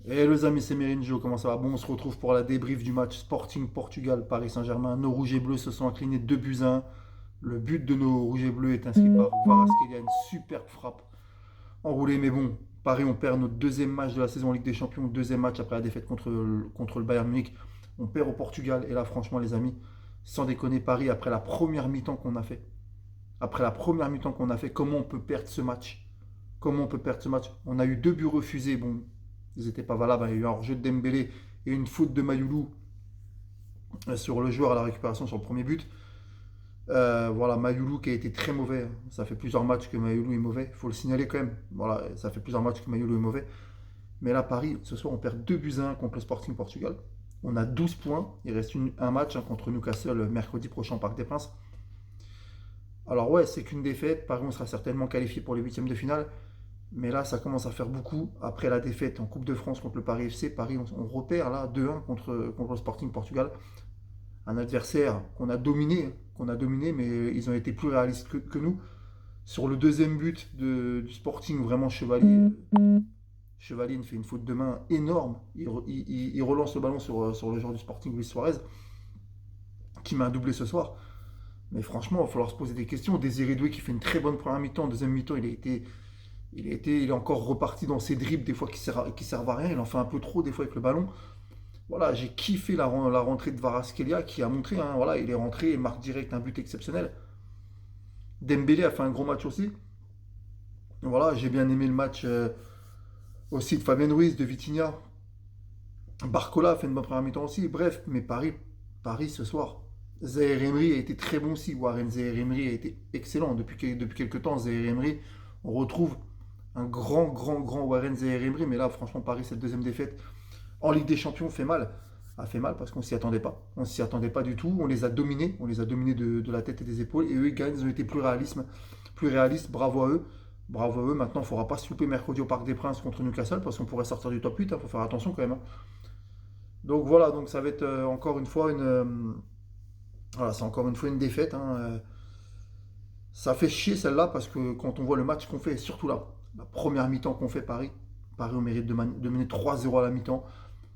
Et les amis, c'est Merinjo, comment ça va? Bon, on se retrouve pour la débrief du match Sporting Portugal Paris Saint-Germain. Nos rouges et bleus se sont inclinés 2 buts à 1. Le but de nos rouges et bleus est inscrit par Kvaratskhelia, une superbe frappe enroulée. Mais bon, Paris, on perd notre deuxième match de la saison en Ligue des Champions, deuxième match après la défaite contre le Bayern Munich. On perd au Portugal. Et là, franchement, les amis, sans déconner, Paris, après la première mi-temps qu'on a fait, comment on peut perdre ce match? Comment on peut perdre ce match? On a eu 2 buts refusés. Bon, ils n'étaient pas valables. Il y a eu un hors-jeu de Dembélé et une faute de Mayoulou sur le joueur à la récupération sur le premier but. Voilà, Mayoulou qui a été très mauvais. Ça fait plusieurs matchs que Mayoulou est mauvais. Il faut le signaler quand même. Voilà, ça fait plusieurs matchs que Mayoulou est mauvais. Mais là, Paris, ce soir, on perd 2 buts à 1 contre le Sporting Portugal. On a 12 points. Il reste un match contre Newcastle mercredi prochain au Parc des Princes. Alors ouais, c'est qu'une défaite. Paris, on sera certainement qualifié pour les huitièmes de finale. Mais là, ça commence à faire beaucoup. Après la défaite en Coupe de France contre le Paris FC, Paris, on repère là 2-1 contre le Sporting Portugal. Un adversaire qu'on a dominé, mais ils ont été plus réalistes que nous. Sur le deuxième but du Sporting, vraiment Chevalier fait une faute de main énorme. Il relance le ballon sur le joueur du Sporting, Luis Suarez, qui met un doublé ce soir. Mais franchement, il va falloir se poser des questions. Désiré Doué qui fait une très bonne première mi-temps. Deuxième mi-temps, il est encore reparti dans ses dribbles, des fois qui servent à rien. Il en fait un peu trop, des fois, avec le ballon. Voilà, j'ai kiffé la rentrée de Kvaratskhelia qui a montré, hein, voilà, il est rentré et marque direct un but exceptionnel. Dembélé a fait un gros match aussi. Voilà, j'ai bien aimé le match aussi de Fabien Ruiz, de Vitinha. Barcola a fait une bonne première mi-temps aussi. Bref, mais Paris ce soir. Zaire Emery a été très bon aussi. Warren Zaire Emery a été excellent. Depuis quelques temps, Zaire Emery, on retrouve un grand Warren Zaire Emery. Mais là, franchement, Paris, cette deuxième défaite en Ligue des Champions fait mal. A fait mal parce qu'on s'y attendait pas. On s'y attendait pas du tout. On les a dominés. On les a dominés de la tête et des épaules. Et eux, ils gagnent. Ils ont été plus réalistes. Plus réalistes. Bravo à eux. Bravo à eux. Maintenant, il ne faudra pas se louper mercredi au Parc des Princes contre Newcastle parce qu'on pourrait sortir du top 8. Il faut faire attention quand même, hein. Donc voilà, donc ça va être encore une fois voilà, c'est encore une fois une défaite, hein. Ça fait chier celle-là parce que quand on voit le match qu'on fait, et surtout là, la première mi-temps qu'on fait Paris, on mérite de mener 3-0 à la mi-temps.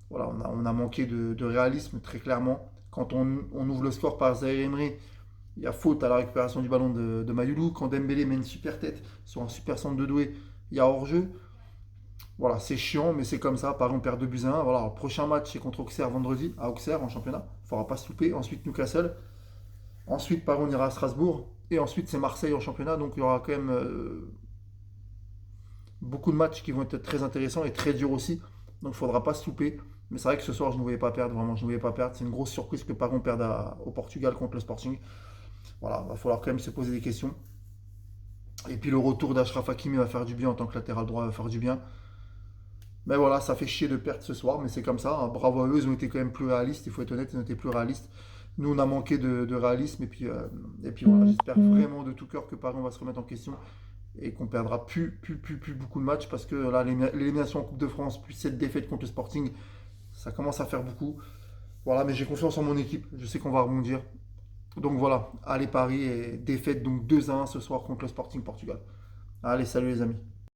Voilà, on a manqué de réalisme très clairement. Quand on ouvre le score par Zaire Emery, il y a faute à la récupération du ballon de Mayoulou. Quand Dembélé met une super tête sur un super centre de Doué, il y a hors-jeu. Voilà, c'est chiant, mais c'est comme ça. Paris, on perd 2 buts à 1. Voilà, le prochain match, c'est contre Auxerre vendredi, à Auxerre en championnat. Il ne faudra pas se louper. Ensuite, Newcastle. Ensuite, Paris, on ira à Strasbourg. Et ensuite, c'est Marseille en championnat. Donc, il y aura quand même beaucoup de matchs qui vont être très intéressants et très durs aussi. Donc, il ne faudra pas se louper. Mais c'est vrai que ce soir, je ne voulais pas perdre. Vraiment, je ne voulais pas perdre. C'est une grosse surprise que Paris, on perde au Portugal contre le Sporting. Voilà, il va falloir quand même se poser des questions. Et puis, le retour d'Achraf Hakimi va faire du bien en tant que latéral droit, va faire du bien. Mais voilà, ça fait chier de perdre ce soir, mais c'est comme ça, hein. Bravo à eux, ils ont été quand même plus réalistes, il faut être honnête, ils ont été plus réalistes. Nous, on a manqué de réalisme, et puis voilà, j'espère vraiment de tout cœur que Paris, on va se remettre en question et qu'on perdra plus beaucoup de matchs parce que là, l'élimination en Coupe de France, plus cette défaite contre le Sporting, ça commence à faire beaucoup. Voilà, mais j'ai confiance en mon équipe, je sais qu'on va rebondir. Donc voilà, allez Paris, et défaite donc 2-1 ce soir contre le Sporting Portugal. Allez, salut les amis.